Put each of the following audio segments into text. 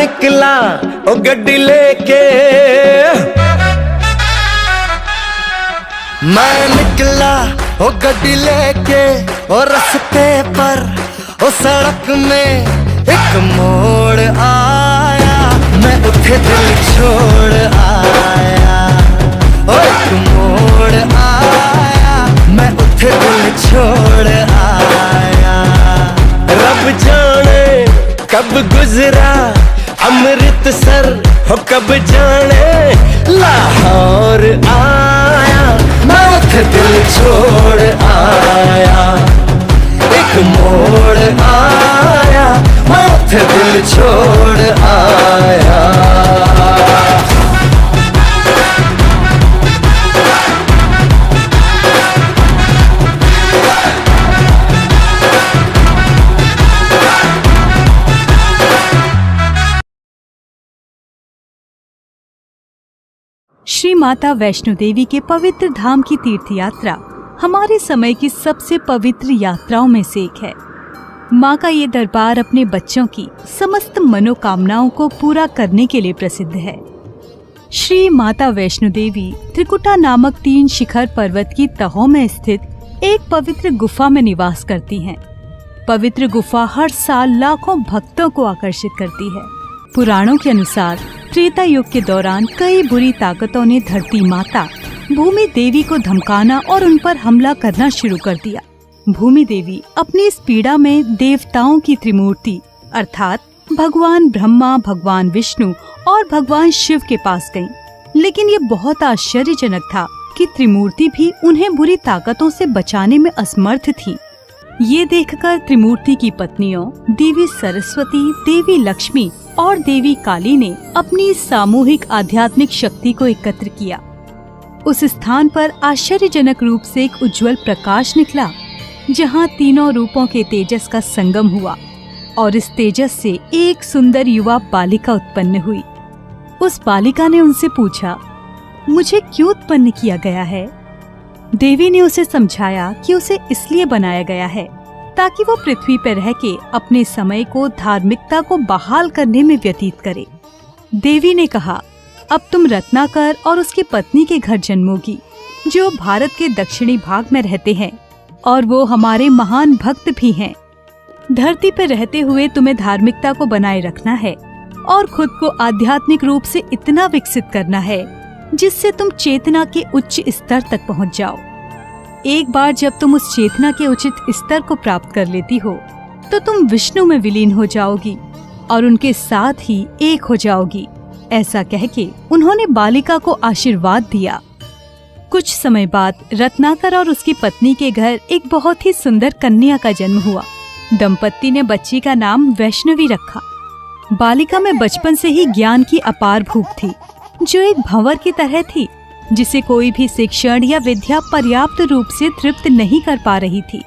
निकला ओ गड्डी लेके, मैं निकला ओ गड्डी लेके, और रस्ते पर ओ सड़क में एक मोड़ आया, मैं उठे दिल छोड़ आया, ओ एक मोड़ आया, मैं उठे दिल छोड़ आया। रब जाने कब गुजरा अमृतसर, हो कब जाने लाहौर आया, मैं उठे दिल छोड़ आया, एक मोड़ आया, मैं उठे दिल छोड़ आया। श्री माता वैष्णो देवी के पवित्र धाम की तीर्थ यात्रा हमारे समय की सबसे पवित्र यात्राओं में से एक है। माँ का ये दरबार अपने बच्चों की समस्त मनोकामनाओं को पूरा करने के लिए प्रसिद्ध है। श्री माता वैष्णो देवी त्रिकुटा नामक 3 शिखर पर्वत की तहों में स्थित एक पवित्र गुफा में निवास करती हैं। पवित्र गुफा हर साल लाखों भक्तों को आकर्षित करती है। पुराणों के अनुसार त्रेता युग के दौरान कई बुरी ताकतों ने धरती माता भूमि देवी को धमकाना और उन पर हमला करना शुरू कर दिया। भूमि देवी अपनी इस पीड़ा में देवताओं की त्रिमूर्ति अर्थात भगवान ब्रह्मा, भगवान विष्णु और भगवान शिव के पास गईं। लेकिन ये बहुत आश्चर्यजनक था कि त्रिमूर्ति भी उन्हें बुरी ताकतों से बचाने में असमर्थ थीं। ये देखकर त्रिमूर्ति की पत्नियों देवी सरस्वती, देवी लक्ष्मी और देवी काली ने अपनी सामूहिक आध्यात्मिक शक्ति को एकत्र किया। उस स्थान पर आश्चर्यजनक रूप से एक उज्जवल प्रकाश निकला, जहां तीनों रूपों के तेजस का संगम हुआ और इस तेजस से एक सुंदर युवा बालिका उत्पन्न हुई। उस बालिका ने उनसे पूछा, मुझे क्यों उत्पन्न किया गया है? देवी ने उसे समझाया कि उसे इसलिए बनाया गया है ताकि वो पृथ्वी पर रह के अपने समय को धार्मिकता को बहाल करने में व्यतीत करे। देवी ने कहा, अब तुम रत्नाकर और उसकी पत्नी के घर जन्मोगी, जो भारत के दक्षिणी भाग में रहते हैं और वो हमारे महान भक्त भी हैं। धरती पर रहते हुए तुम्हें धार्मिकता को बनाए रखना है और खुद को आध्यात्मिक रूप से इतना विकसित करना है जिससे तुम चेतना के उच्च स्तर तक पहुंच जाओ। एक बार जब तुम उस चेतना के उचित स्तर को प्राप्त कर लेती हो तो तुम विष्णु में विलीन हो जाओगी और उनके साथ ही एक हो जाओगी। ऐसा कह के उन्होंने बालिका को आशीर्वाद दिया। कुछ समय बाद रत्नाकर और उसकी पत्नी के घर एक बहुत ही सुंदर कन्या का जन्म हुआ। दंपत्ति ने बच्ची का नाम वैष्णवी रखा। बालिका में बचपन से ही ज्ञान की अपार भूख थी, जो एक भंवर की तरह थी, जिसे कोई भी शिक्षण या विद्या पर्याप्त रूप से तृप्त नहीं कर पा रही थी।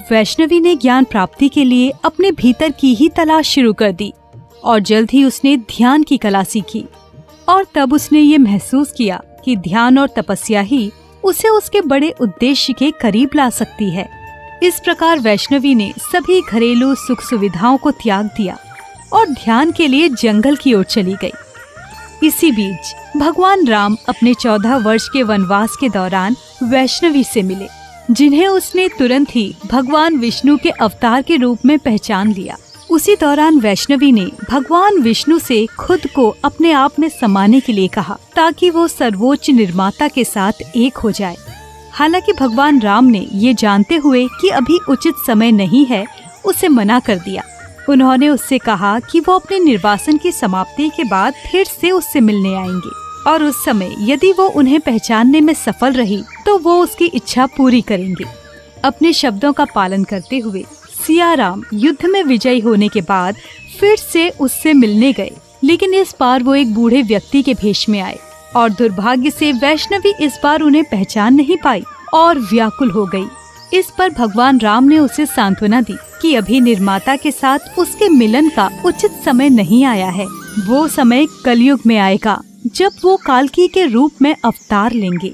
वैष्णवी ने ज्ञान प्राप्ति के लिए अपने भीतर की ही तलाश शुरू कर दी और जल्द ही उसने ध्यान की कला सीखी। और तब उसने ये महसूस किया कि ध्यान और तपस्या ही उसे उसके बड़े उद्देश्य के करीब ला सकती है। इस प्रकार वैष्णवी ने सभी घरेलू सुख सुविधाओं को त्याग दिया और ध्यान के लिए जंगल की ओर चली गई। इसी बीच भगवान राम अपने 14 वर्ष के वनवास के दौरान वैष्णवी से मिले, जिन्हें उसने तुरंत ही भगवान विष्णु के अवतार के रूप में पहचान लिया। उसी दौरान वैष्णवी ने भगवान विष्णु से खुद को अपने आप में समाने के लिए कहा ताकि वो सर्वोच्च निर्माता के साथ एक हो जाए। हालांकि भगवान राम ने ये जानते हुए कि अभी उचित समय नहीं है, उसे मना कर दिया। उन्होंने उससे कहा कि वो अपने निर्वासन की समाप्ति के बाद फिर से उससे मिलने आएंगे और उस समय यदि वो उन्हें पहचानने में सफल रही तो वो उसकी इच्छा पूरी करेंगे। अपने शब्दों का पालन करते हुए सिया राम युद्ध में विजयी होने के बाद फिर से उससे मिलने गए, लेकिन इस बार वो एक बूढ़े व्यक्ति के भेष में आए और दुर्भाग्य से वैष्णवी इस बार उन्हें पहचान नहीं पाई और व्याकुल हो गई। इस पर भगवान राम ने उसे सांत्वना दी कि अभी निर्माता के साथ उसके मिलन का उचित समय नहीं आया है। वो समय कलयुग में आएगा जब वो कालकी के रूप में अवतार लेंगे।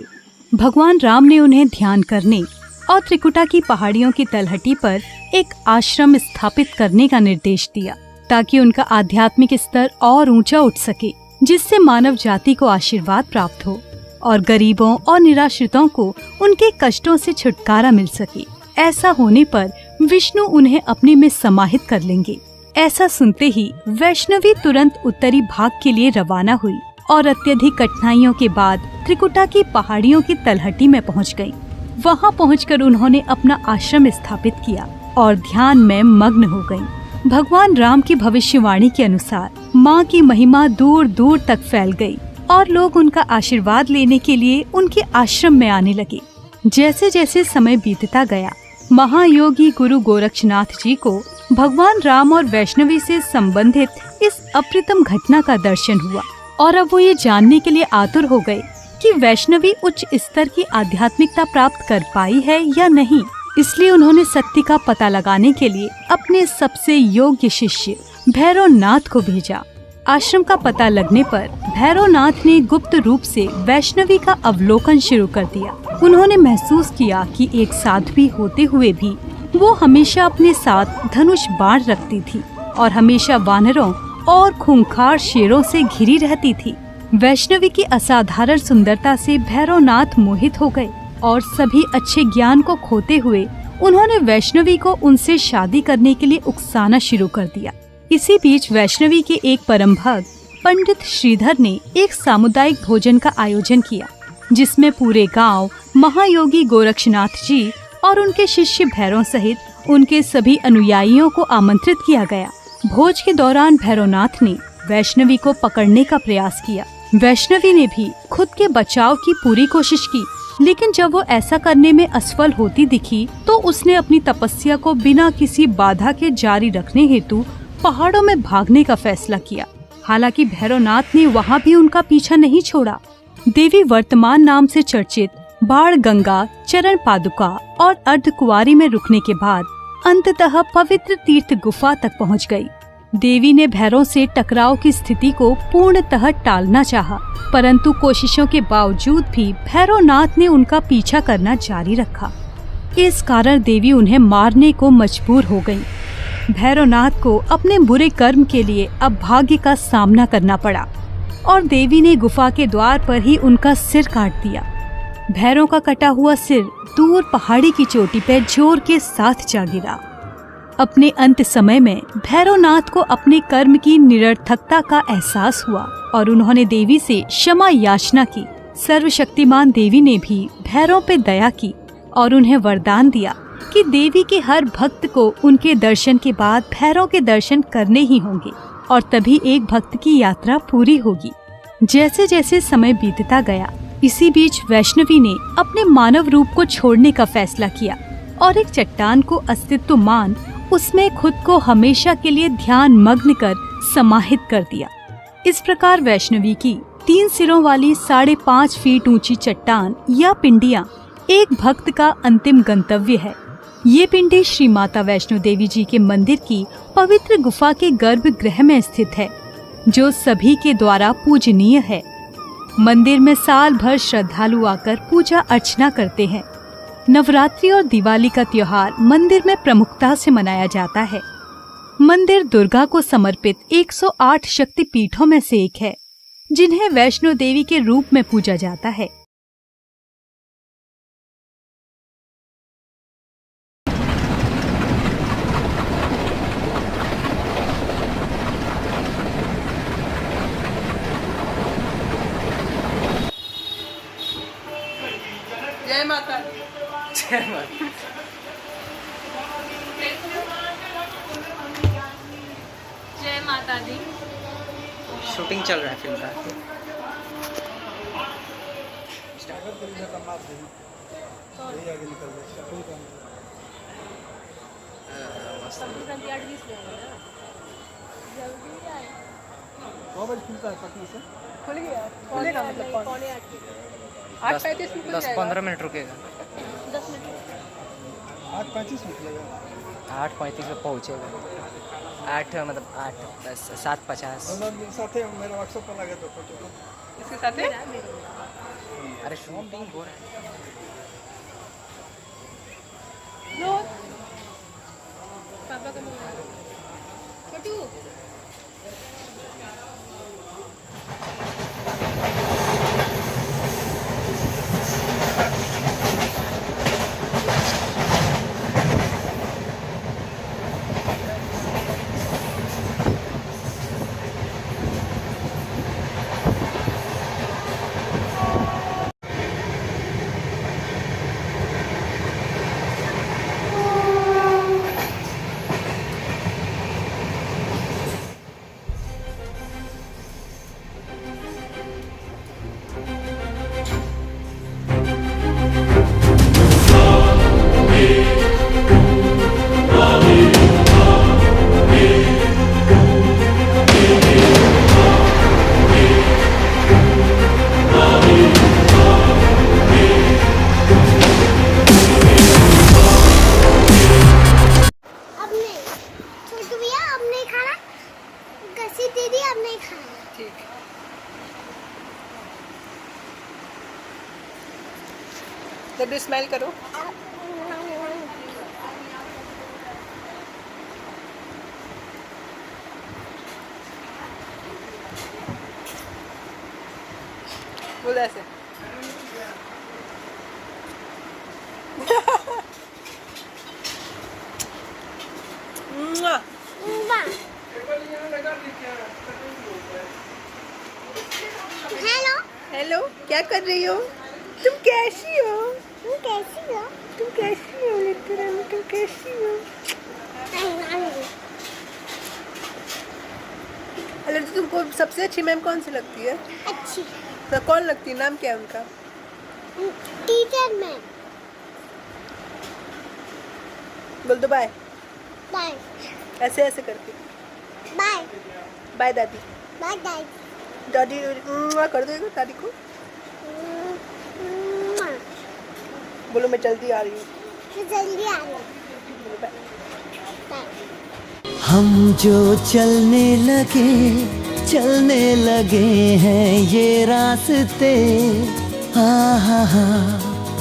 भगवान राम ने उन्हें ध्यान करने और त्रिकुटा की पहाड़ियों की तलहटी पर एक आश्रम स्थापित करने का निर्देश दिया। ताकि उनका आध्यात्मिक स्तर और ऊंचा उठ सके, जिससे मानव जाति को आशीर्वाद प्राप्त हो और गरीबों और निराश्रितों को उनके कष्टों से छुटकारा मिल सके। ऐसा होने पर विष्णु उन्हें अपने में समाहित कर लेंगे। ऐसा सुनते ही वैष्णवी तुरंत उत्तरी भाग के लिए रवाना हुई और अत्यधिक कठिनाइयों के बाद त्रिकुटा की पहाड़ियों की तलहटी में पहुंच गई। वहां पहुंचकर उन्होंने अपना आश्रम स्थापित किया और ध्यान में मग्न हो गईं। भगवान राम की भविष्यवाणी के अनुसार माँ की महिमा दूर दूर तक फैल गई और लोग उनका आशीर्वाद लेने के लिए उनके आश्रम में आने लगे। जैसे जैसे समय बीतता गया, महायोगी गुरु गोरक्षनाथ जी को भगवान राम और वैष्णवी से संबंधित इस अप्रतिम घटना का दर्शन हुआ और अब वो ये जानने के लिए आतुर हो गए कि वैष्णवी उच्च स्तर की आध्यात्मिकता प्राप्त कर पाई है या नहीं। इसलिए उन्होंने सत्य का पता लगाने के लिए अपने सबसे योग्य शिष्य भैरवनाथ को भेजा। आश्रम का पता लगने पर भैरवनाथ ने गुप्त रूप से वैष्णवी का अवलोकन शुरू कर दिया। उन्होंने महसूस किया कि एक साध्वी होते हुए भी वो हमेशा अपने साथ धनुष बाण रखती थी और हमेशा वानरों और खूंखार शेरों से घिरी रहती थी। वैष्णवी की असाधारण सुंदरता से भैरवनाथ मोहित हो गए और सभी अच्छे ज्ञान को खोते हुए उन्होंने वैष्णवी को उनसे शादी करने के लिए उकसाना शुरू कर दिया। इसी बीच वैष्णवी के एक परम भक्त पंडित श्रीधर ने एक सामुदायिक भोजन का आयोजन किया, जिसमें पूरे गांव महायोगी गोरक्षनाथ जी और उनके शिष्य भैरव सहित उनके सभी अनुयायियों को आमंत्रित किया गया। भोज के दौरान भैरवनाथ ने वैष्णवी को पकड़ने का प्रयास किया। वैष्णवी ने भी खुद के बचाव की पूरी कोशिश की, लेकिन जब वो ऐसा करने में असफल होती दिखी तो उसने अपनी तपस्या को बिना किसी बाधा के जारी रखने हेतु पहाड़ों में भागने का फैसला किया। हालांकि भैरवनाथ ने वहाँ भी उनका पीछा नहीं छोड़ा। देवी वर्तमान नाम से चर्चित बाण गंगा चरण पादुका और अर्धकुंवारी में रुकने के बाद अंततः पवित्र तीर्थ गुफा तक पहुँच गयी। देवी ने भैरव से टकराव की स्थिति को पूर्णतः टालना चाहा, परंतु कोशिशों के बावजूद भी भैरवनाथ ने उनका पीछा करना जारी रखा। इस कारण देवी उन्हें मारने को मजबूर हो गयी। भैरवनाथ को अपने बुरे कर्म के लिए अब भाग्य का सामना करना पड़ा और देवी ने गुफा के द्वार पर ही उनका सिर काट दिया। भैरव का कटा हुआ सिर दूर पहाड़ी की चोटी पर जोर के साथ जा गिरा। अपने अंत समय में भैरवनाथ को अपने कर्म की निरर्थकता का एहसास हुआ और उन्होंने देवी से क्षमा याचना की। सर्वशक्तिमान देवी ने भी भैरव पे दया की और उन्हें वरदान दिया कि देवी के हर भक्त को उनके दर्शन के बाद भैरव के दर्शन करने ही होंगे और तभी एक भक्त की यात्रा पूरी होगी। जैसे जैसे समय बीतता गया, इसी बीच वैष्णवी ने अपने मानव रूप को छोड़ने का फैसला किया और एक चट्टान को अस्तित्व मान उसमें खुद को हमेशा के लिए ध्यान मग्न कर समाहित कर दिया। इस प्रकार वैष्णवी की 3 सिरों वाली 5.5 फीट ऊंची चट्टान या पिंडियां एक भक्त का अंतिम गंतव्य है। ये पिंडी श्री माता वैष्णो देवी जी के मंदिर की पवित्र गुफा के गर्भगृह में स्थित है, जो सभी के द्वारा पूजनीय है। मंदिर में साल भर श्रद्धालु आकर पूजा अर्चना करते हैं। नवरात्रि और दिवाली का त्योहार मंदिर में प्रमुखता से मनाया जाता है। मंदिर दुर्गा को समर्पित 108 शक्ति पीठों में से एक है, जिन्हें वैष्णो देवी के रूप में पूजा जाता है। जय माता जय माता। जय माता दी। शूटिंग चल रहा है फिल्म का। खुल गया, खुलेगा मतलब पौने 8:35 में 10-15 मिनट रुकेगा। 10 मिनट 8:35 निकलेगा। 8:35 में पहुँचेगा। 8 मतलब 7:50। साथ है मेरे व्हाट्सएप पर लगा दो फोटो। इसके साथ है। अरे शूटिंग हो रहा है। लो पापा का मोबाइल छोटू दीदी अब नहीं खाना। ठीक है। जब स्मेल करो। बोल ऐसे। हेलो, हेलो, क्या कर रही हो? तुम कैसी हो? तुम कैसी हो? तुम कैसी हो लिट्टू रानी, तुम कैसी हो? हेलो, तो तुमको सबसे अच्छी मैम कौन सी लगती है? अच्छी तो कौन लगती है? नाम क्या है उनका? Teacher ma'am. बोल दो बाय। बाय ऐसे ऐसे करके। बाय बाय दादी। बाय दादी। दादी कर दो दादी को। बोलो मैं जल्दी आ रही हूँ। तो जल्दी आ लो। बोलो बाय। बाय। हम जो चलने लगे हैं ये रास्ते, हा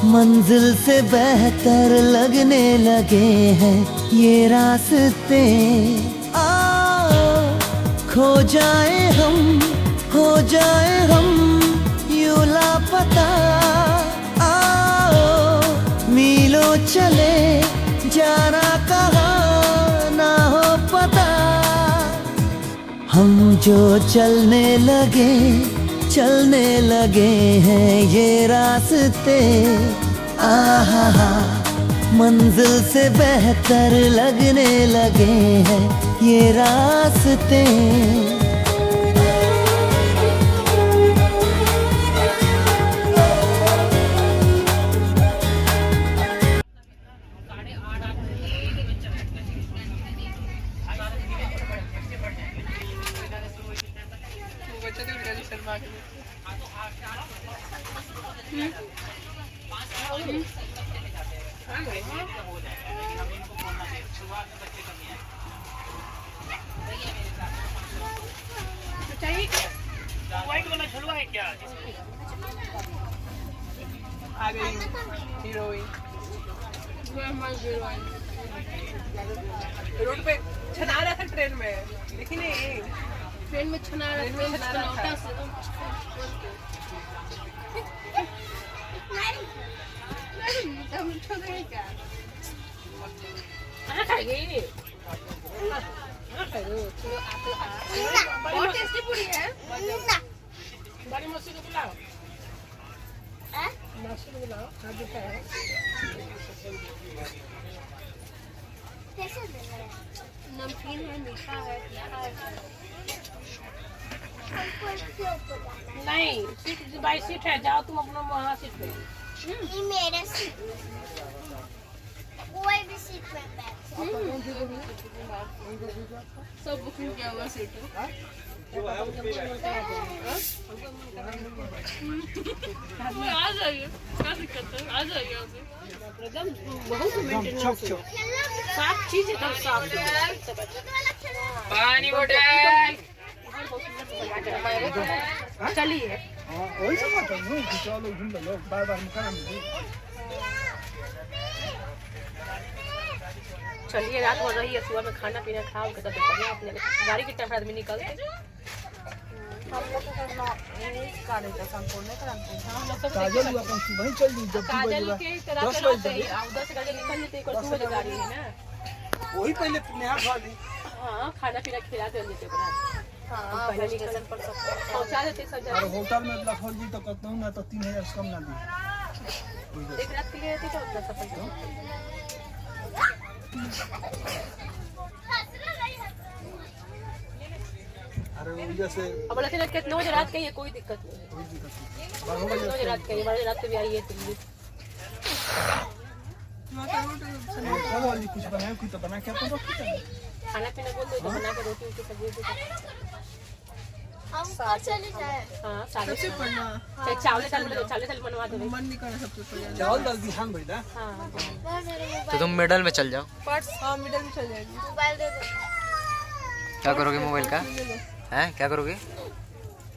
मंजिल से बेहतर लगने लगे हैं ये रास्ते। आओ खो जाए हम, हो जाए हम यूं लापता। आओ मीलों चले जाना कहाँ ना हो पता। हम जो चलने लगे हैं ये रास्ते, आहा मंजिल से बेहतर लगने लगे हैं ये रास्ते। आ गई हीरोइन। रोड पे छना रहा था ट्रेन में, देखी नहीं? ट्रेन में छना रहा ट्रेन में छना रहा था। बहुत टेस्टी पूरी है। बड़ी मौसी को बुलाओ। हाँ? मौसी को बुलाओ। हाँ दिखा है। कैसे दे रहे हैं? नमकीन है, मीठा है, तीखा है। हमको इसके ऊपर जाना है। नहीं, सीट बाई सीट है, जाओ तुम अपना वहाँ सीट पे। ये मेरा सीट। कोई भी सीट पे बैठ सब बुकिंग किया हुआ सीट है। आ जाइए, क्या दिक्कत है? आ जाइए एकदम बहुत मेंटेनेंस है। साफ चीज एकदम साफ है। पानी बोतल। चलिए वही सब बात है ना कि चलो घूम लो बार-बार मुकाम में। चलिए, रात हो रही है, सुबह में खाना पीना खाओ के तब बढ़िया अपने गाड़ी के टाइम आदमी निकलते। हम लोग को गाड़ी का संपूर्ण हम लोग सब काजल अपन सुबह ही चल दी जब काजल के तरह से रहते ही 10 बजे निकल लेते हैं। 2 बजे गाड़ी है ना। वही पहले नेहा खा दी। हाँ, खाना पीना खिला दे देते ओकरा। हाँ, पहले स्टेशन पर सब पहुंचा देते सब और जगह। होटल में लखल जी तो कहता हूं ना तो 3000 से कम ना दी। एक रात के लिए रहती तो उतना सब पैसा। अरे वो जैसे अब बोला थे कितने बजे रात के, ये कोई दिक्कत नहीं है। कोई दिक्कत नहीं। 12 बजे रात के, 12 बजे रात के भी आई है दिल्ली। कब वाली कुछ बनाया कोई तो बना के अपन रख दे। खाना पीना बोल दो तो बना के रोटी उनकी सब्जी दे। हम कहाँ चले जाए? हाँ, चावल सबसे पढ़ना चाहे चावल बनवा देंगे। मन नहीं करना सबसे पहले। चावल दाल दी हां भैया। हाँ, तो तुम मिडल में चल जाओ। पर्स हाँ मिडल में चल जाएगी। मोबाइल दे दो। क्या करोगे मोबाइल का? हैं क्या करोगे?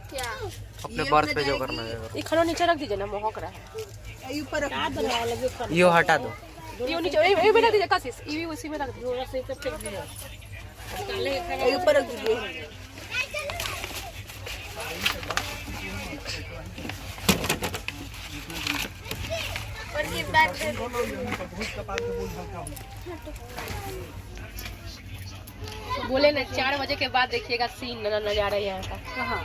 क्या अपने बर्थ पे जो करना है करो। ये खाना नीचे रख दीजिए ना, महक रहा है। ये ऊपर रख दो। यो हटा दो। ये नीचे ये भी रख दीजिए काशिश, ये भी उसी में रख दीजिए। ये ऊपर रख दीजिए। और ये बैग दे दो। बोले ना 4 बजे के बाद देखिएगा सीन नजारा यहाँ का। कहाँ?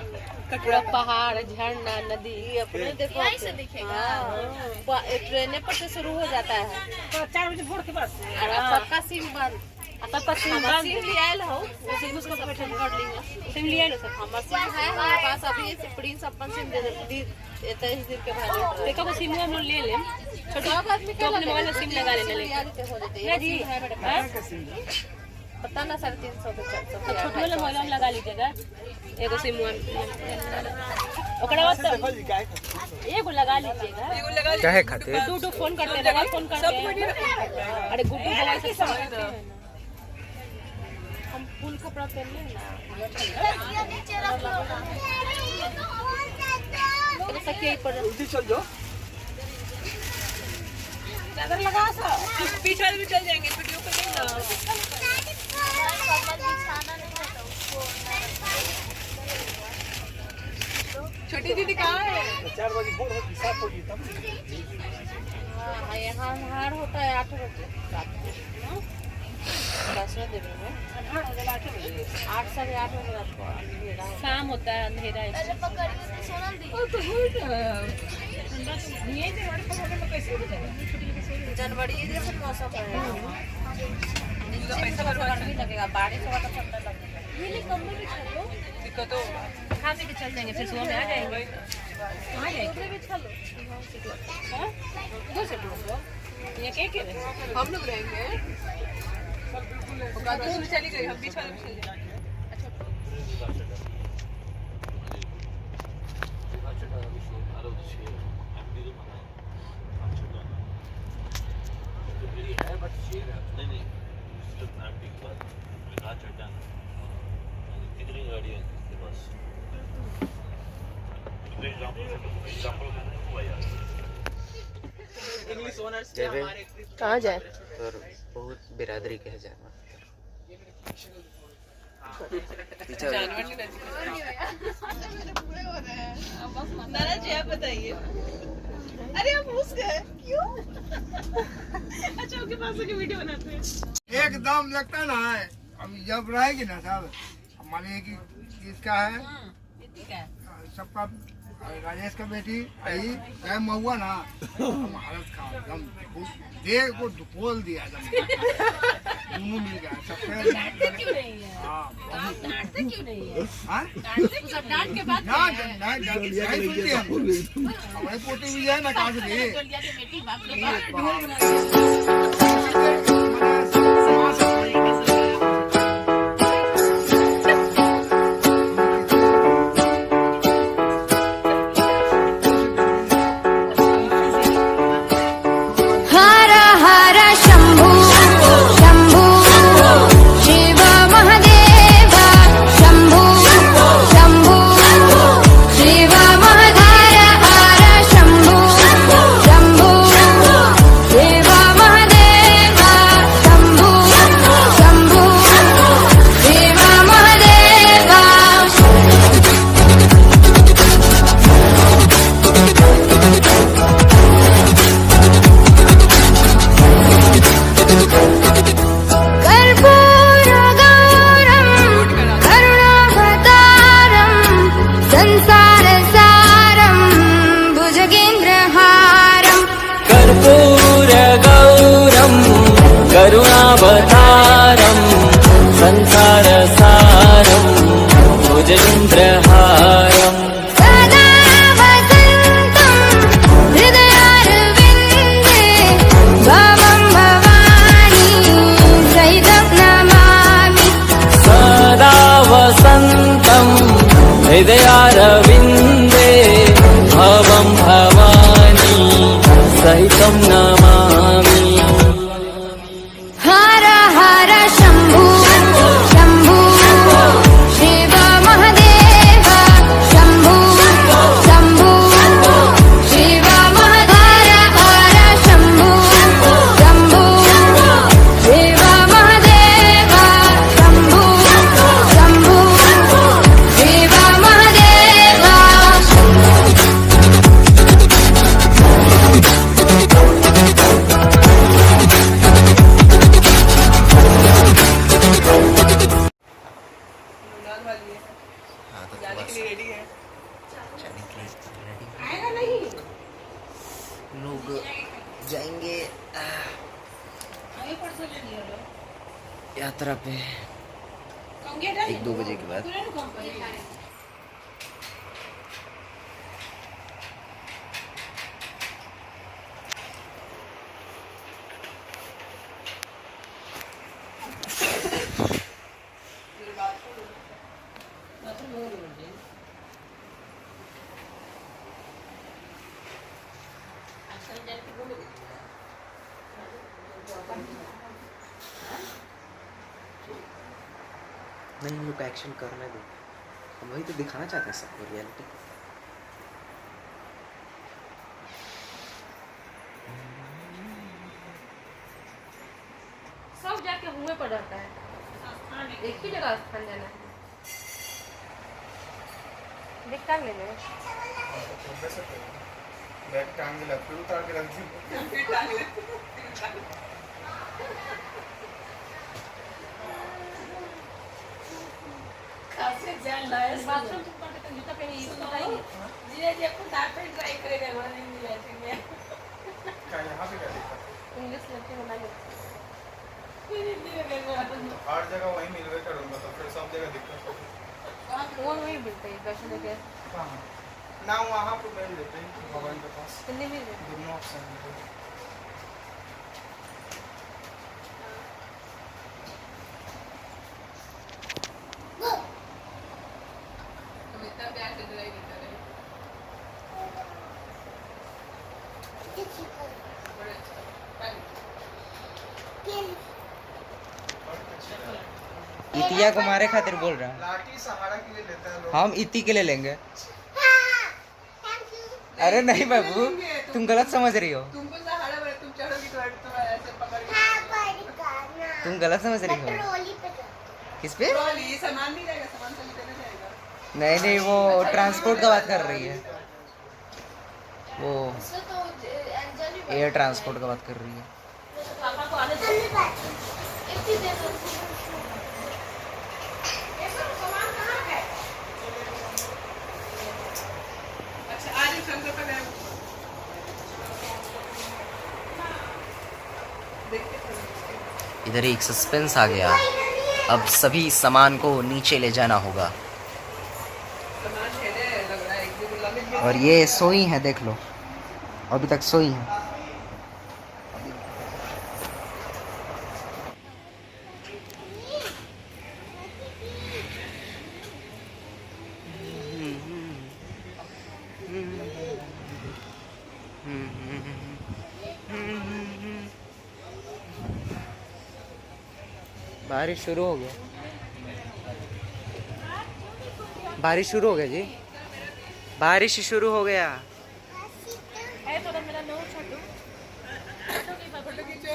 पूरा पहाड़, झरना, नदी। अपने देखो यहीं से दिखेगा। ट्रेन पर से शुरू हो जाता है। 4 बजे भोर के बाद सबका सिम बंद। सबका सीन बंद। सिम ले आयल हो सिम उसको बैठे कर लेंगे। सिम लिया ना सर। हमार सिम है हमारे पास अभी प्रिंस अपन सिम दे 23 दिन के बाद। देखो वो सिम हम लोग ले लें। छोटा आदमी तो अपने मोबाइल में सिम लगा लेने लगे। हो जाते ना जी है मेरे पास। पता ना 350 तो से छोटे वाला मोबाइल हम लगा लीजिएगा। एगो सिम ओकरा बाद एगो लगा लीजिएगा। क्या है खाते? टू फोन करते हैं, फोन करते हैं। अरे गुड्डू मोबाइल से हम फुल कपड़ा पहन लें ना। नीचे रख लो। तो सखी पर जल्दी चल जाओ। चादर लगा सा पीछे भी चल जाएंगे वीडियो पे नहीं ना। कमर बिछाना नहीं होता उसको। छोटी दीदी कहाँ है? 4 बजे भोर होगी 7 होगी तब। हाँ यहाँ हार होता है 8 बजे। 10 बजे में 8 साढ़े 8 बजे रात को अंधेरा होता शाम होता है, अंधेरा है। पहले पकड़ के सोनल दी। है। जनवरी जैसे मौसम है। गर्मी लगेगा, बारिश होगा तो ठंडा लगेगा। ये कमर बिछा लो। दिक्कत हो खा पी के चल जाएंगे, फिर सुबह में आ जाएंगे। कहाँ जाएंगे? बिछा लो। इधर से ढूंढो। ये क्या हम लोग रहेंगे। दूर चली गई, हम बीच वाले में चल जाएंगे। कहाँ जाए? और बहुत बिरादरी के है जानवर। नाना जी आप बताइए। अरे हम घुस गए क्यों? अच्छा उनके पास आके वीडियो बनाते हैं। एकदम लगता ना है। अब जब रहेगी ना साहब, मानिए कि इसका है सबका, राजेश का बेटी आई है महुआ ना, हालत खा एकदम देह को खोल दिया दोनों मिल गया सबसे। क्यों नहीं है? डांटते क्यों नहीं है? डांट के बाद हमारे पोटी भी है ना कहा करुणावतारं संसारसारं भुजगेन्द्रहारं सदा वसन्तं हृदयारविन्दे भवं भवानी सहितं नमामि। सदा वसन्तं हृदयारविन्दे भवं भवानी सहितं नमामि। हर हर शम्भु शम्भु शिव महादेव। था जाने के लिए रेडी है। जाने के लिए रेडी आएगा नहीं? लोग जाएंगे आगे परसों ले लिया लो। यात्रा पे कम गेट है? 1-2 बजे के बाद। पूरा नहीं कम पड़ेगा। नहीं, लोग एक्शन करने दो, हम वही तो दिखाना चाहते हैं सबको, रियलिटी। सब जाके हुए पर रहता है, एक ही जगह स्थान जाना है। देख टांग ले ले। बैग टांग के लग, फिर उतार के रख दी। बाथरूम तुम करके तो जूता पहने ये तो बताइए। धीरे धीरे खुद आप पे ट्राई करेगा हमारे इंग्लिश में। क्या यहाँ पे क्या दिक्कत? इंग्लिश लेते हैं ना। धीरे धीरे करेगा। हर जगह वही मिलवे करूँगा तो फिर सब जगह दिक्कत होगी। वो वही मिलते हैं वैसे जगह। कहाँ? ना वहाँ पे मिल लेते हैं भवन के पास। कितने मिल रहे? दोनों ऑप्शन है। इतना प्यार से ड्राइव करता है। बड़े अच्छा। इतिया को मारे खातिर बोल रहा है। लाठी सहारा के लिए लेता है लोग। हम इति के लिए लेंगे। अरे नहीं बाबू, तुम गलत समझ रही हो। तुमको सहारा बड़ा, तुम चढ़ोगी तो तुम ऐसे पकड़ के। तुम गलत समझ रही हो। किस पे? ट्रॉली सामान नहीं रहेगा, सामान तो देना जाएगा। नहीं नहीं, वो ट्रांसपोर्ट का बात कर रही है, वो एयर ट्रांसपोर्ट का बात कर रही है। पापा को आने दो। सामान कहाँ है? अच्छा आज शंकर का बैग देखते। इधर एक सस्पेंस आ गया, अब सभी सामान को नीचे ले जाना होगा। सामान है लग रहा है, एक दिन लगे। और ये सोई है, देख लो, अभी तक सोई है। बारिश शुरू हो गया, बारिश शुरू हो गया जी, बारिश शुरू हो गया। है तो मेरा नो छोटू। फोटो खींचो।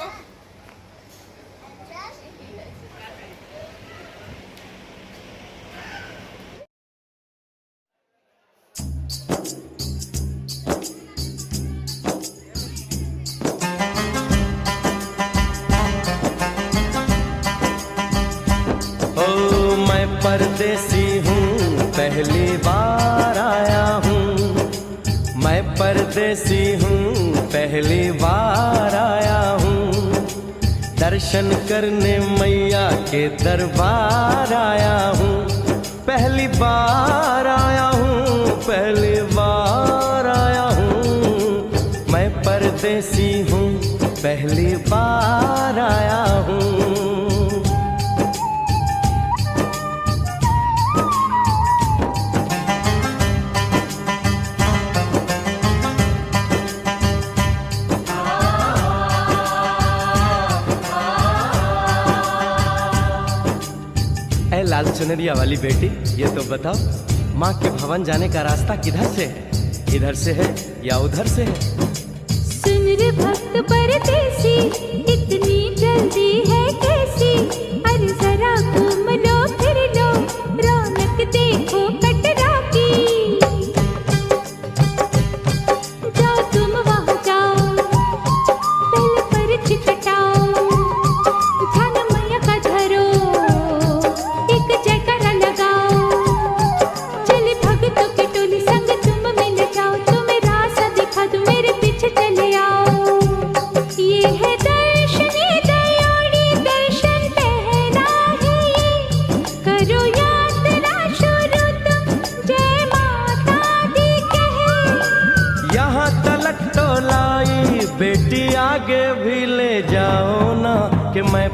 ओ मैं परदेसी हूँ, पहली बार आया हूँ। मैं परदेसी हूँ, पहली बार आया हूँ। दर्शन करने मैया के दरबार आया हूँ। पहली बार आया हूँ, पहली बार आया हूँ। मैं परदेसी हूँ, पहली बार आया हूँ। लाल चुनरिया वाली बेटी, ये तो बताओ, माँ के भवन जाने का रास्ता किधर से है? इधर से है या उधर से है? सुन रे भक्त परदेसी, इतनी जल्दी है कैसी? अरे जरा घूम लो फिर लो, रौनक देखो कटरा की। जाओ तुम वहाँ जाओ, पहले पर्ची कटाओ, ध्यान मैया का धरो, एक जयकारा लगाओ।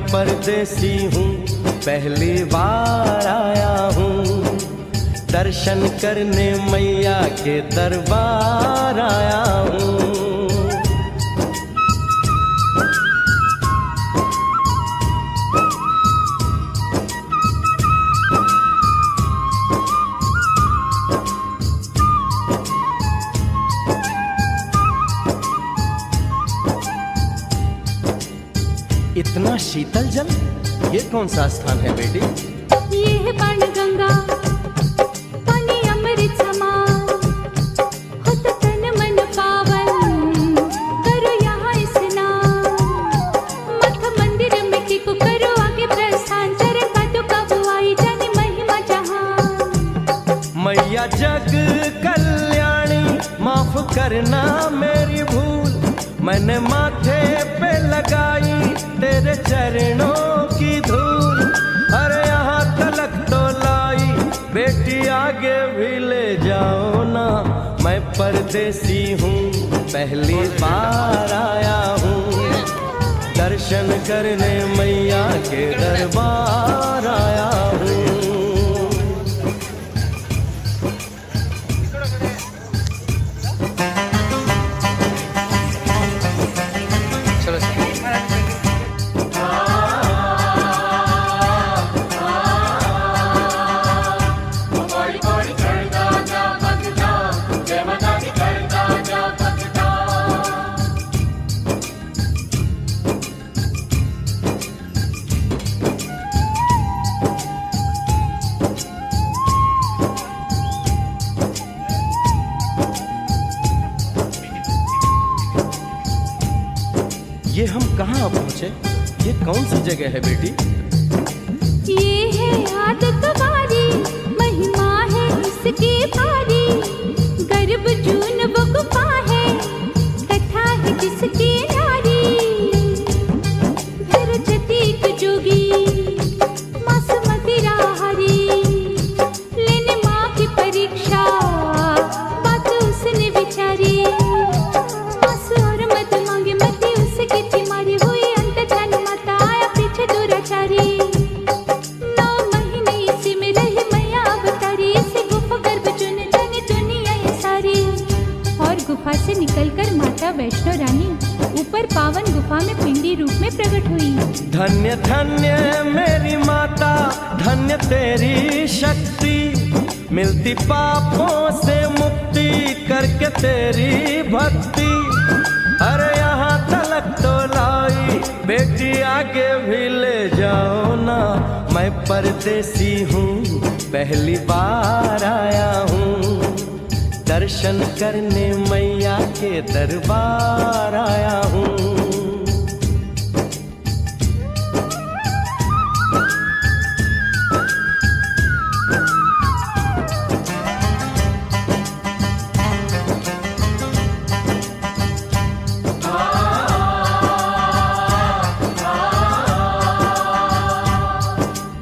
परदेसी हूँ, पहली बार आया हूँ। दर्शन करने मैया के दरबार आया हूँ। इतना शीतल जल, ये कौन सा स्थान है बेटी? ये है बाण गंगा, पानी अमृत समान, होत तन मन पावन, करो यहाँ स्नान। मठ मंदिर में टिको, करो आगे प्रस्थान, चरण पादुका बुआई, जाने महिमा जहान। मैया जग कल्याणी, माफ करना मेरी भूल, मैंने माथे पे लगाई तेरे चरणों की धूल। अरे यहाँ तलक तो लाई, बेटी आगे भी ले जाओ ना। मैं परदेसी हूँ, पहली बार आया हूँ। दर्शन करने मैया के दरबार आया हूँ। ये हम कहाँ पहुँचे? ये कौन सी जगह है बेटी? ये है आदत वारी, महिमा है इसकी भारी, गर्भ जून वो गुफा है, कथा है जिसकी नारी। धर जतीक जोगी, मासुमती राहरी, लेने माँ की परीक्षा, बात उसने विचारी। मासु और मत मांगे, मती उसकी तिमारी, हुई अंत जान माता, आया पीछे दुराचारी। 9 महीने इसी में रही मैया अवतारी, इसी गुफा गर्भ चुन जाने दुनिया ये सारी। और गुफा से निकलकर माता वैष्णो रानी ऊपर पावन गुफा में पिंडी रूप में प्रकट हुई। धन्य धन्य मेरी माता, धन्य तेरी शक्ति, मिलती पापों से मुक्ति करके तेरी भक्ति। अरे यहाँ तलक तो लाई, बेटी आगे भी ले जाओ ना। मैं परदेसी हूँ, पहली बार आया हूँ। दर्शन करने मैया के दरबार आया हूँ।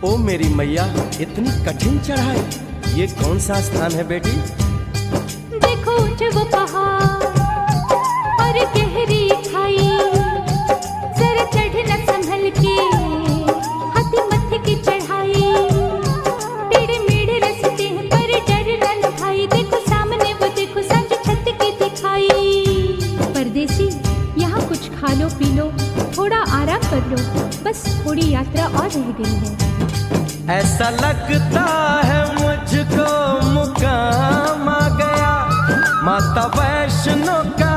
ओ मेरी मैया, इतनी कठिन चढ़ाई, ये कौन सा स्थान है बेटी? देखो ऊंचे वो पहाड़ और गहरी खाई, जरा चढ़ना संभल के, हाथी मत्थे की चढ़ाई। टेढ़े मेढ़े रास्ते हैं पर डरना न भाई, देखो सामने वो देखो सांझ छत की दिखाई। परदेसी यहाँ कुछ खा लो पी लो, थोड़ा आराम कर लो, बस थोड़ी यात्रा और रह गई है। ऐसा लगता है मुझको मुकाम आ गया, माता वैष्णो का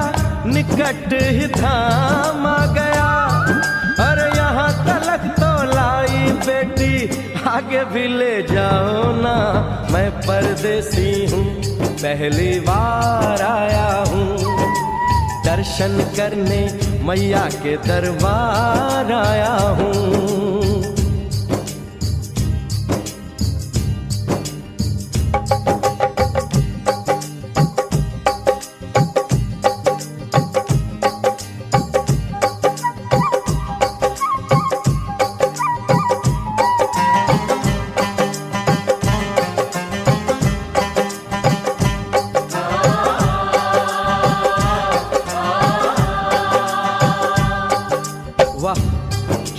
निकट ही धाम आ गया। अरे यहाँ तलक तो लाई, बेटी आगे भी ले जाओ ना। मैं परदेसी हूँ, पहली बार आया हूँ। दर्शन करने मैया के दरबार आया हूँ।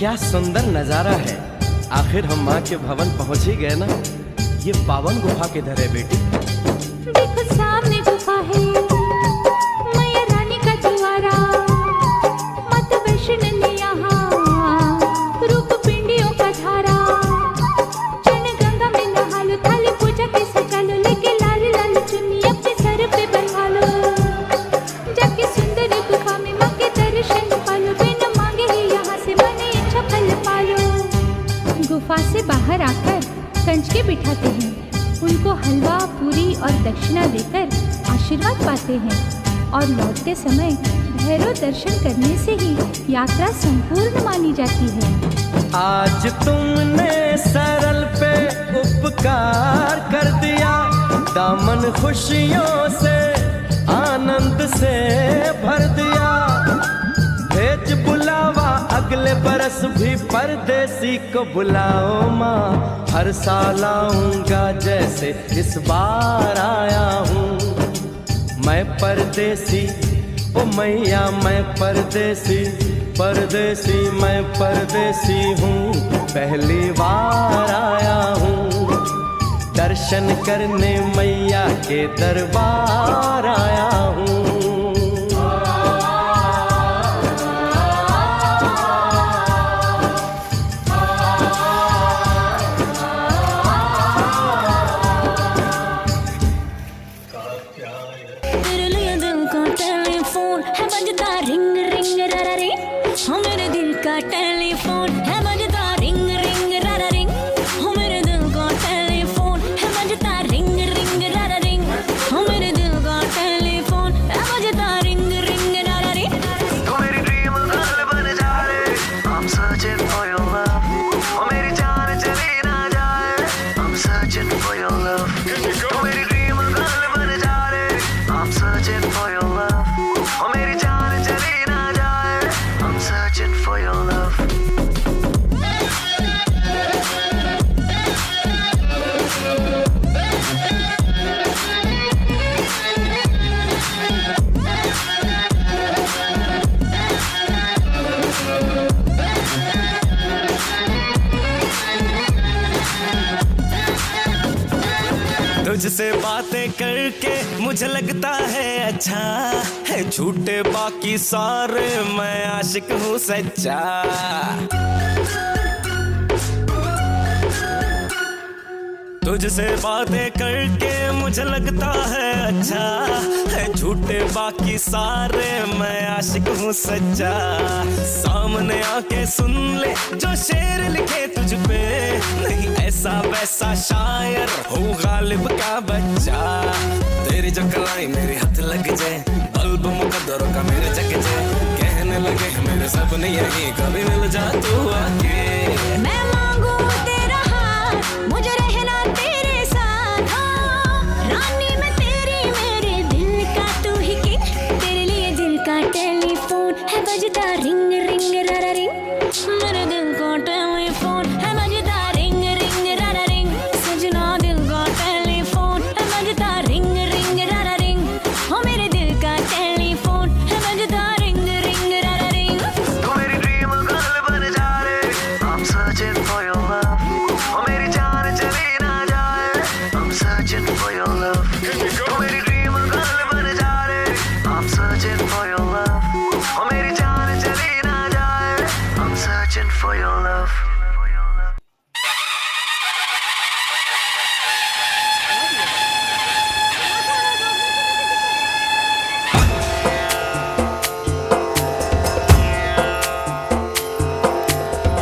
क्या सुंदर नजारा है। आखिर हम माँ के भवन पहुंच ही गए ना। ये पावन गुफा किधर है बेटी? देखो सामने गुफा है, मैया रानी का द्वारा, माता वैष्णो ने यहाँ रूप पिंडियों का धारा। चन गंगा में नहा लो, थाली पूजा के सजा लो, लेके लाल लाल चुन्नी अपने सर पे बंधा लो। जाके सुंदर गुफा में माँ के दर्शन पालो, बिना मांगे ही यहाँ से मन इच्छा फल पालो। गुफा से बाहर आकर कंच के बिठाते हैं, उनको हलवा पूरी और दक्षिणा देकर आशीर्वाद पाते हैं और लौटते समय भैरव दर्शन करने से ही यात्रा संपूर्ण मानी जाती है। आज तुमने सरल पे उपकार कर दिया, दामन खुशियों से आनंद से भर दिया। भेज बुलावा अगले बरस भी परदेसी को बुलाओ माँ, हर साल आऊंगा जैसे इस बार आया हूँ। मैं परदेसी ओ मैया मैं परदेसी, परदेसी मैं परदेसी हूँ, पहली बार आया हूँ। दर्शन करने मैया के दरबार आया हूँ। रिंग रिंग रारा रिंग, हो मेरे दिल का टेलीफोन है बजता। रिंग रिंग रारा रिंग, हो मेरे दिल का टेलीफोन है बजता। रिंग रिंग रारा रिंग, हो मेरे दिल का टेलीफोन है बजता। रिंग रिंग रारा रिंग। तू मेरी ड्रीम गर्ल बन जाए, I'm searching for your love। ओ मेरी जान चली ना जाए, I'm searching for your love। तू मेरी ड्रीम गर्ल बन जाए, I'm searching for your love। ओ मेरी जान चली ना जाए, I'm searching for your love। तुझसे बातें करके मुझे लगता है अच्छा है, झूठे बाकी सारे मैं आशिक हूँ सच्चा। तुझसे बातें करके मुझे लगता है अच्छा है, झूठे बाकी सारे मैं आशिक हूँ सच्चा। सामने आके सुन ले जो शेर लिखे तुझ पे, नहीं ऐसा वैसा शायर हूँ गालिब का बच्चा। तेरी जो कलाई मेरे हाथ लग जाए, बल्ब मुकद्दरों का मेरे जग जाए। कहने लगे मेरे सपने यही कभी मिल जा तू आके। मैं मांगू तेरा हाथ, मुझे रहना तेरे साथ। रानी मैं तेरी, मेरे दिल का तू ही किंग। तेरे लिए दिल का टेलीफोन है बजता। रिंग रिंग रारा रिंग, मेरे दिल का टेलीफोन है बजता। रिंग रिंग रारा रिंग, सजना दिल का टेलीफोन है बजता। रिंग रिंग रारा रिंग, हो मेरे दिल का टेलीफोन है बजता। रिंग रिंग रारा रिंग। तू मेरी ड्रीम गर्ल बन जाए, I'm searching for your love। ओ मेरी जान चली ना जाए, I'm searching for your love। तू मेरी ड्रीम गर्ल बन जाए, I'm searching for your love। ओ मेरी जान चली ना जाए, I'm searching for your love।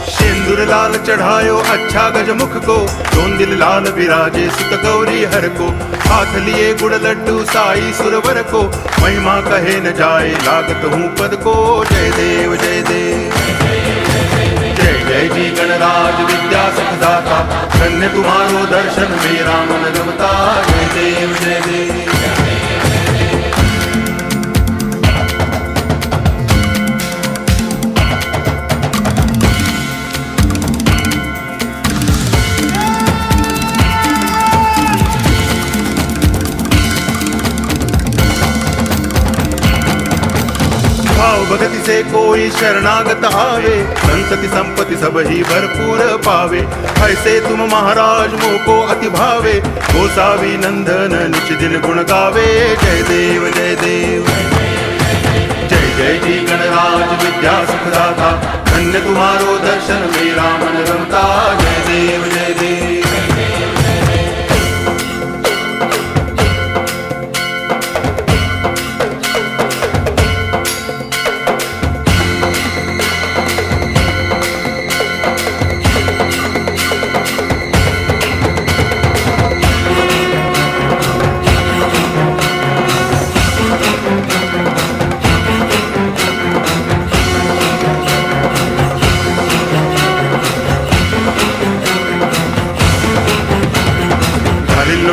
सिंदूर लाल चढ़ायो अच्छा गजमुख को, जोन दिल लाल विराजे सुत गौरी हर को। हाथ लिए गुड़ लड्डू साई सुरवर को, महिमा कहे न जाए लागत हूँ पद को। जय देव जय देव, जय जय जी गणराज विद्या सुखदाता। धन्य तुम्हारो दर्शन मेरा मन रमता। जय देव जय देव। भाव भगति से कोई शरणागत आवे, संतति संपत्ति सब ही भरपूर पावे। ऐसे तुम महाराज मोको अति भावे, गोसावी नंदन निच दिन गुण गावे। जय देव जय देव, जय जय जी गणराज विद्या सुखदाता, धन्य तुम्हारो दर्शन मेरा मन रमता। जय देव जय देव।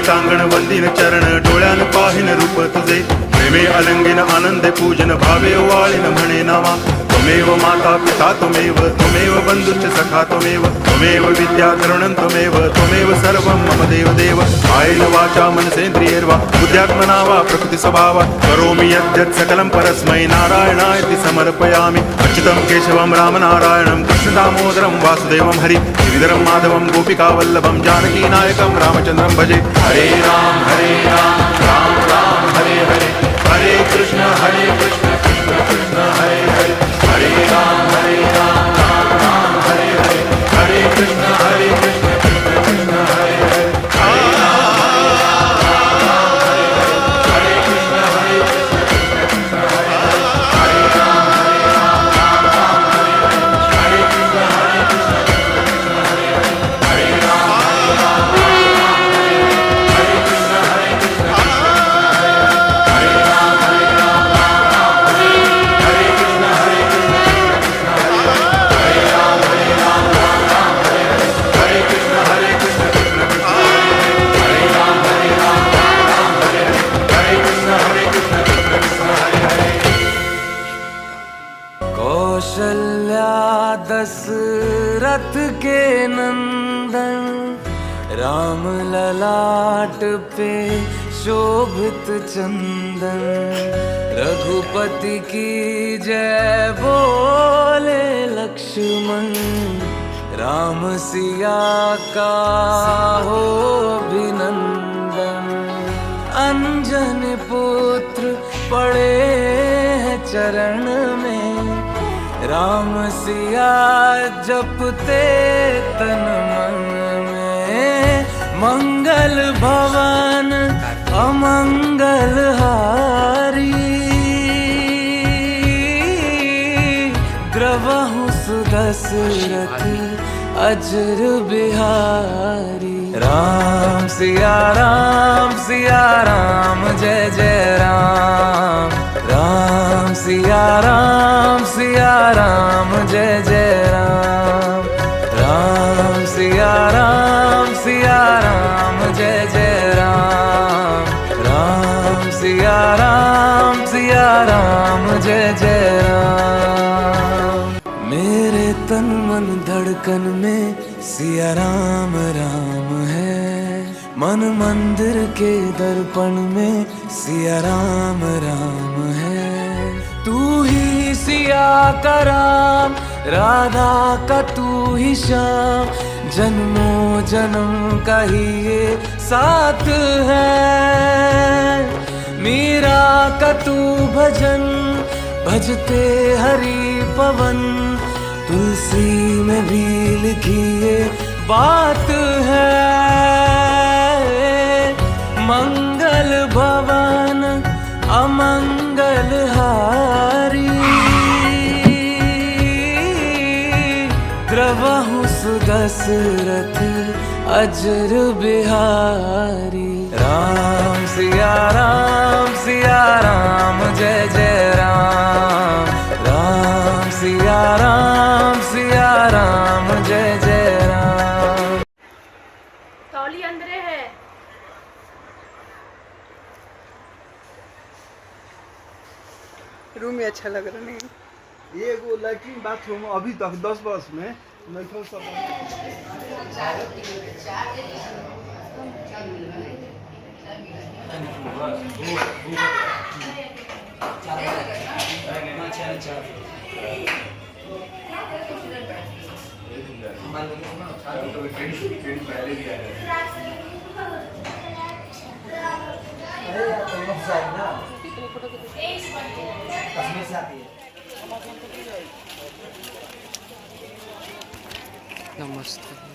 टांगण वंदिन चरण डोळ्यान पाहिन रूप तुझे, प्रेमे अलंगिन आनंदे पूजन भावे वाळिन म्हणे नावा। त्वमेव माता पिता त्वमेव, त्वमेव बंधुश्च सखा त्वमेव, त्वमेव विद्या तरुणं त्वमेव, त्वमेव सर्वं मम देव देव। कायेन वाचा मनसेन्द्रियैर्वा बुद्ध्यात्मना वा प्रकृति स्वभावात् करोमि यद्यत् सकलं परस्मै नारायणायति समर्पयामि। अच्युतं केशवं रामनारायणं कृष्ण दामोदरं वासुदेवं हरि गिरिधरं माधवं गोपिकावल्लभं जानकी नायकं रामचन्द्रं भजे। हरे राम राम राम हरे हरे, हरे कृष्ण कृष्ण कृष्ण हरे हरे, हरे राम राम राम हरे हरे, हरे कृष्ण कृष्ण कृष्ण हरे हरे, हरे राम हरे कृष्ण कृष्ण हरे हरे, हरे राम राम हरे हरे, हरे कृष्ण कृष्ण हरे हरे, हरे राम हरे कृष्ण कौशल्या दशरथ के नंदन, राम ललाट पे शोभित चंदन। रघुपति की जय बोले लक्ष्मण, राम सिया का हो अभिनंदन। अंजन पुत्र पड़े हैं चरण में, राम सिया जपते तन मन में। मंगल भवन अमंगल हारी, द्रवहु सुदशरथ अजर बिहारी। राम सिया राम जय जय राम, राम सिया राम जय जय राम, राम सिया राम जय जय राम, राम सिया राम जय जय राम। मेरे तन मन धड़कन में सिया राम राम है, मन मंदिर के दर्पण में सिया राम राम है। तू ही सिया का राम, राधा का तू ही श्याम, जन्मों जन्म का ही ये साथ है। मीरा का तू भजन भजते हरि पवन, तुलसी में भी लिखी ये बात है। मंगल भवन अमंगल हारी, द्रवहु सुदशरथ अजर बिहारी। राम सिया राम जय जय राम, राम सिया राम जय जय राम। तौली अंदरे है। रूम ही अच्छा लग रहा नहीं। ये वो लैट्रिन बाथरूम अभी तक 10 वर्ष में नहीं सब। नमस्ते।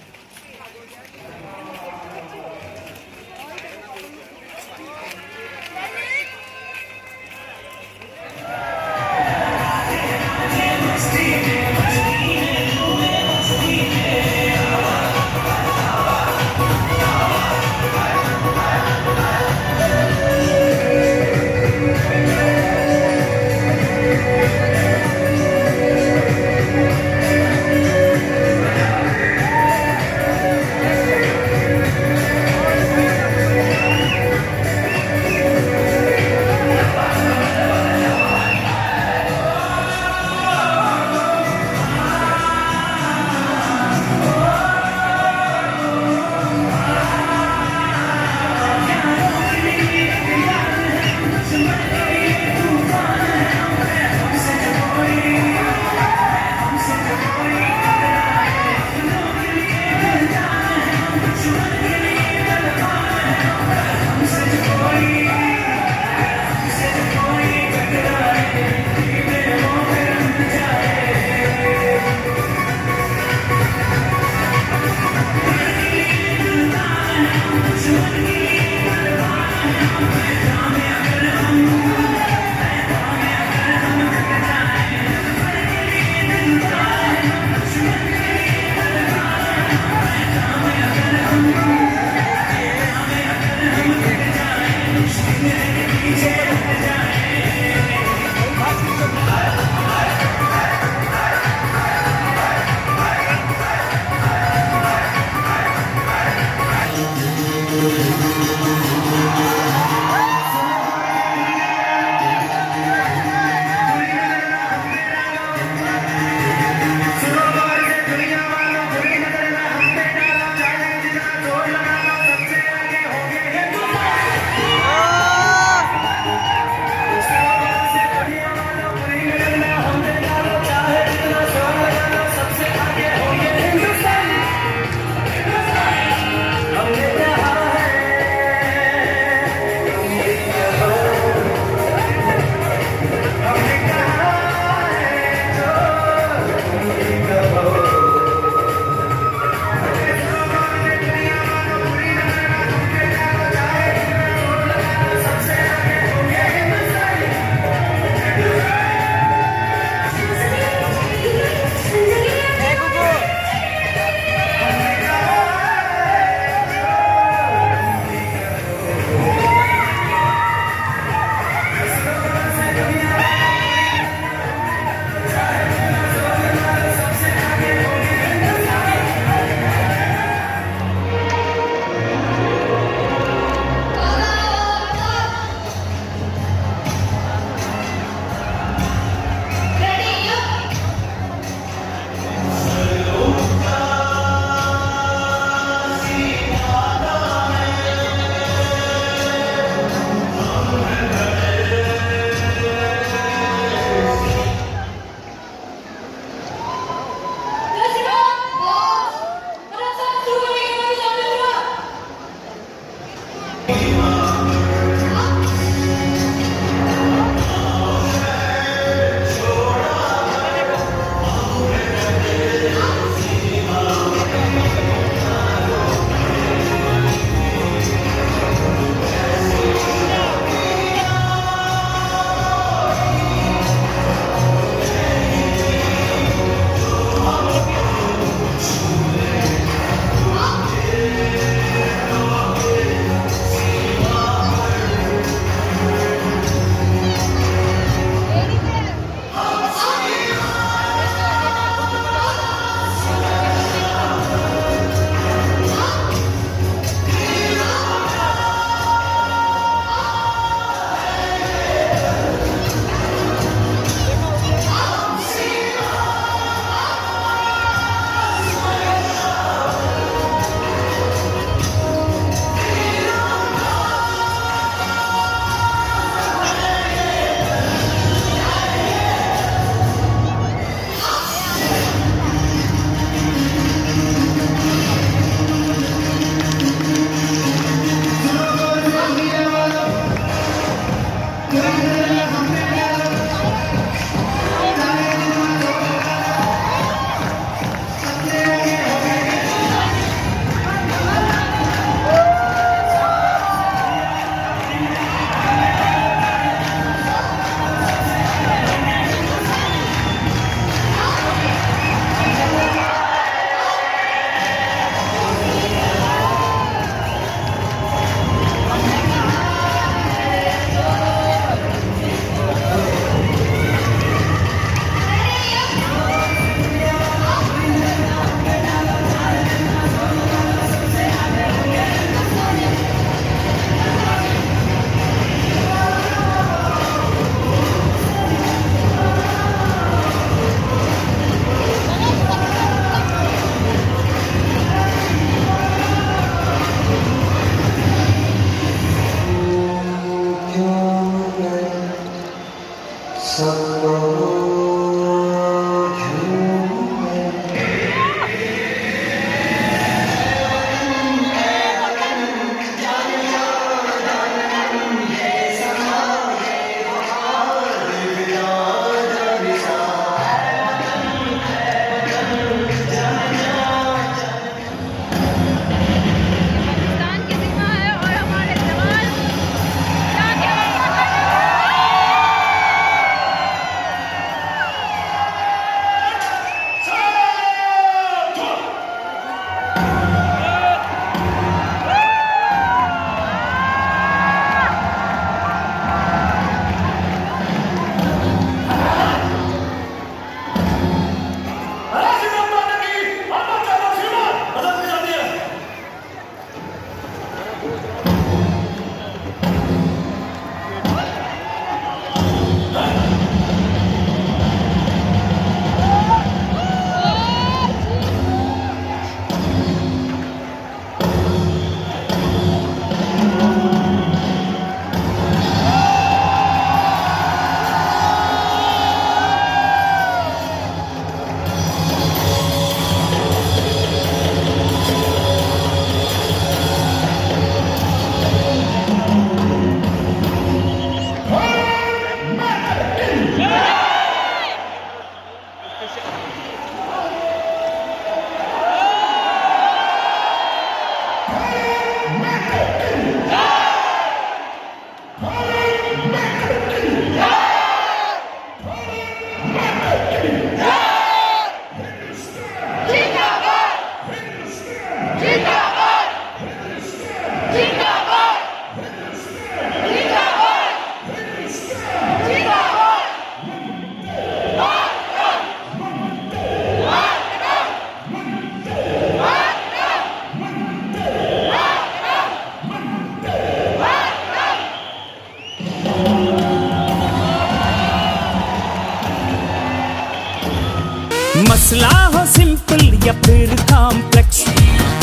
मसला हो सिंपल या फिर कॉम्प्लेक्स,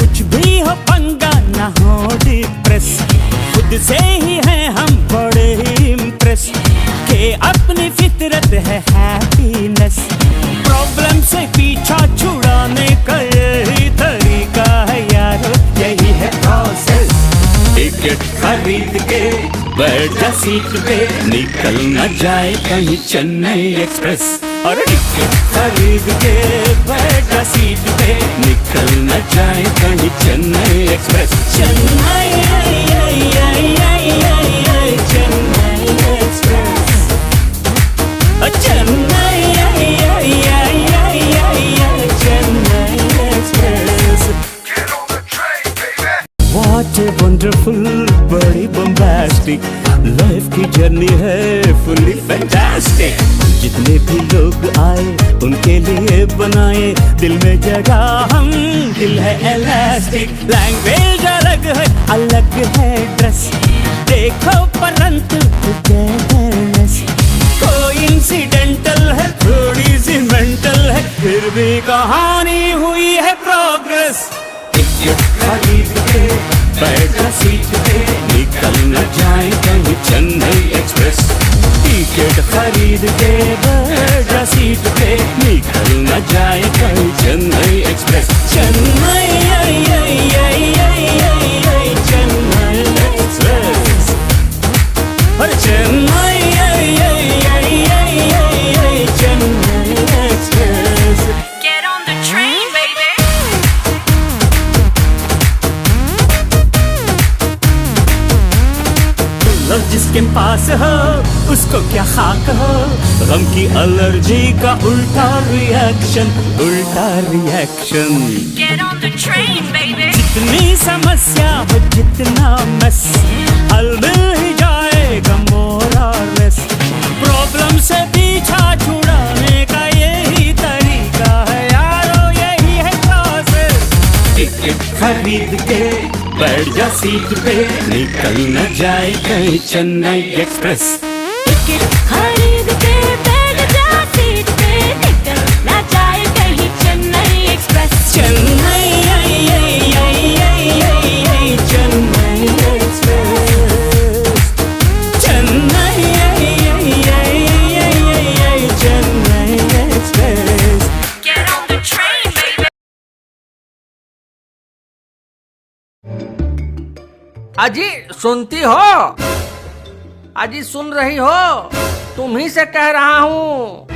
कुछ भी हो पंगा ना हो डिप्रेस, खुद से ही हैं हम बड़े ही इम्प्रेस के अपनी फितरत है हैप्पीनेस। प्रॉब्लम से पीछा छुड़ाने का यही तरीका है यारो, यही है प्रोसेस। टिकट खरीद के बैठ जा सीट पे, निकल न जाए कहीं चेन्नई एक्सप्रेस। और टिकट खरीद के बैठ जा सीट पे, निकल न जाए कहीं Chennai express. Chennai Chennai express, Chennai Chennai express. What a wonderful, बड़ी bombastic लाइफ की जर्नी है, फुली फैंटास्टिक। जितने भी लोग आए उनके लिए बनाए दिल में जगह हम, दिल है इलास्टिक। लैंग्वेज अलग है, अलग है ड्रेस, देखो परंतु टुगेदरनेस। कोइंसिडेंटल है, थोड़ी सी मेंटल है, फिर भी कहानी हुई है प्रोग्रेस। टिकट खरीद के बैठ जा सीट पे, निकल न जाए कहीं चेन्नई एक्सप्रेस। टिकट खरीद के बैठ जा सीट पे, निकल न जाए कहीं चेन्नई एक्सप्रेस। चेन्नई चेन्नई एक्सप्रेस, और Chennai Chennai express. Get on the train, baby. Love जिसके पास हो उसको क्या खाक हो, गम की एलर्जी का उल्टा रिएक्शन, उल्टा reaction. Get on the train, baby. जितनी समस्या हो जितना मस, हल मिल ही जाएगा मोर और लेस। प्रॉब्लम से पीछा छुड़ाने का यही तरीका है यारो, यही है प्रोसेस। टिकट खरीद के बैठ जा सीट पे, निकल न जाए कहीं चेन्नई एक्सप्रेस। टिकट खरीद के बैठ जा सीट पे, निकल ना जाए कहीं Chennai express. Chennai Chennai express, Chennai Chennai express. Get on the train, baby. अजी सुनती हो? अजी सुन रही हो? तुम ही से कह रहा हूँ।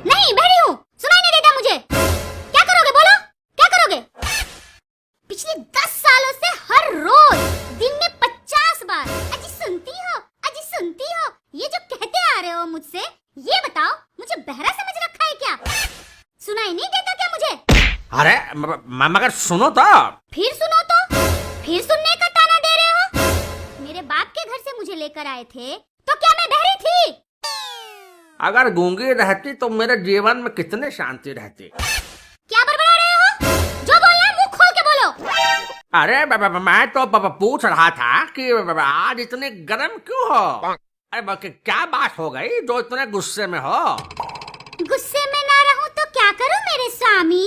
नहीं बहरी हूँ, सुनाई नहीं देता मुझे। क्या करोगे बोलो, क्या करोगे? पिछले 10 सालों से हर रोज दिन में 50 बार अजी सुनती हो, अजी सुनती हो, ये जो कहते आ रहे हो मुझसे, ये बताओ मुझे बहरा समझ रखा है क्या? सुनाई नहीं देता क्या मुझे? अरे मगर सुनो तो। फिर सुनो तो, फिर सुनने का ताना दे रहे हो। मेरे बाप के घर से मुझे लेकर आए थे तो क्या मैं बहरी थी? अगर गूंगी रहती तो मेरे जीवन में कितने शांति रहती। क्या बड़बड़ा रहे हो? जो बोलना है मुंह खोल के बोलो। अरे मैं तो पूछ रहा था कि आज इतने गर्म क्यों हो? अरे क्या बात हो गई जो इतने गुस्से में हो? गुस्से में ना रहूं तो क्या करूं मेरे स्वामी?